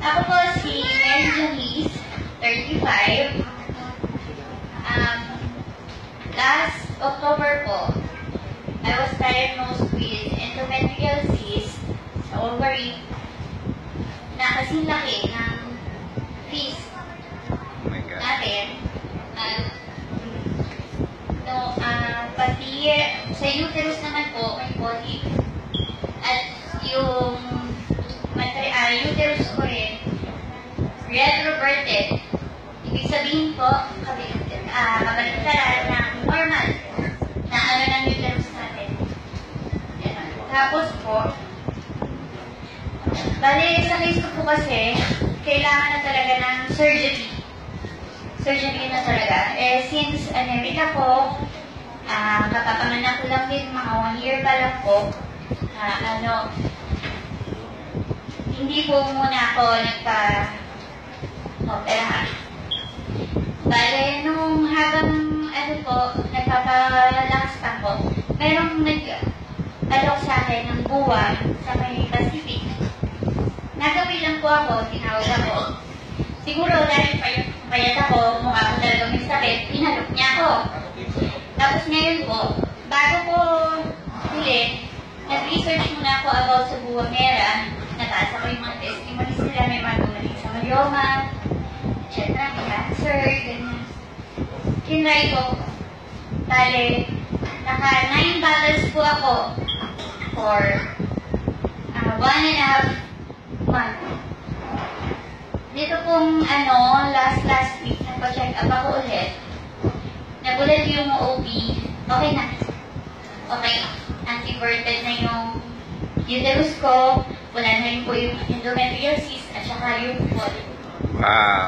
Ako po si Mary Janice, 35. Last October po, I was diagnosed with endometrial cyst sa ovary na kasing laki ng fist natin. Pati sa uterus naman po, may polyp. At yung uterus ko rin, retroverted. Ibig sabihin po, kabaligtaran ng normal na ano ng uterus natin. Yan. Tapos po, bali sa case ko po kasi, kailangan na talaga ng surgery. Surgery na talaga. Since anemic ako, kapapanganak ko lang din, mga 1 year pa lang po, hindi po muna ako nagpa-operahan. Bale, nung habang nagpapalakas pa ko, merong nag-alok sa akin ng buwan sa may Pacific. Nagabi lang po ako, tinawag ako. Siguro dahil payat ako, mukha ko talaga may sakit, inalok niya ako. Tapos ngayon po, bago ko huli, nag-research muna ako about sa buwangera. Natasa ko yung mga testimonies nila, may mga gumaling sa myeloma, etc. May cancer, ganyan. Kinry ko, bale, naka 9 bottles po ako for 1.5 months. Dito pong last week, nagpa-check up ako ulit. Nagulat yung OB, okay na. Okay, anti-verted na yung uterus ko, wala na rin po yung endometrial cyst at saka yung polyp. Wow!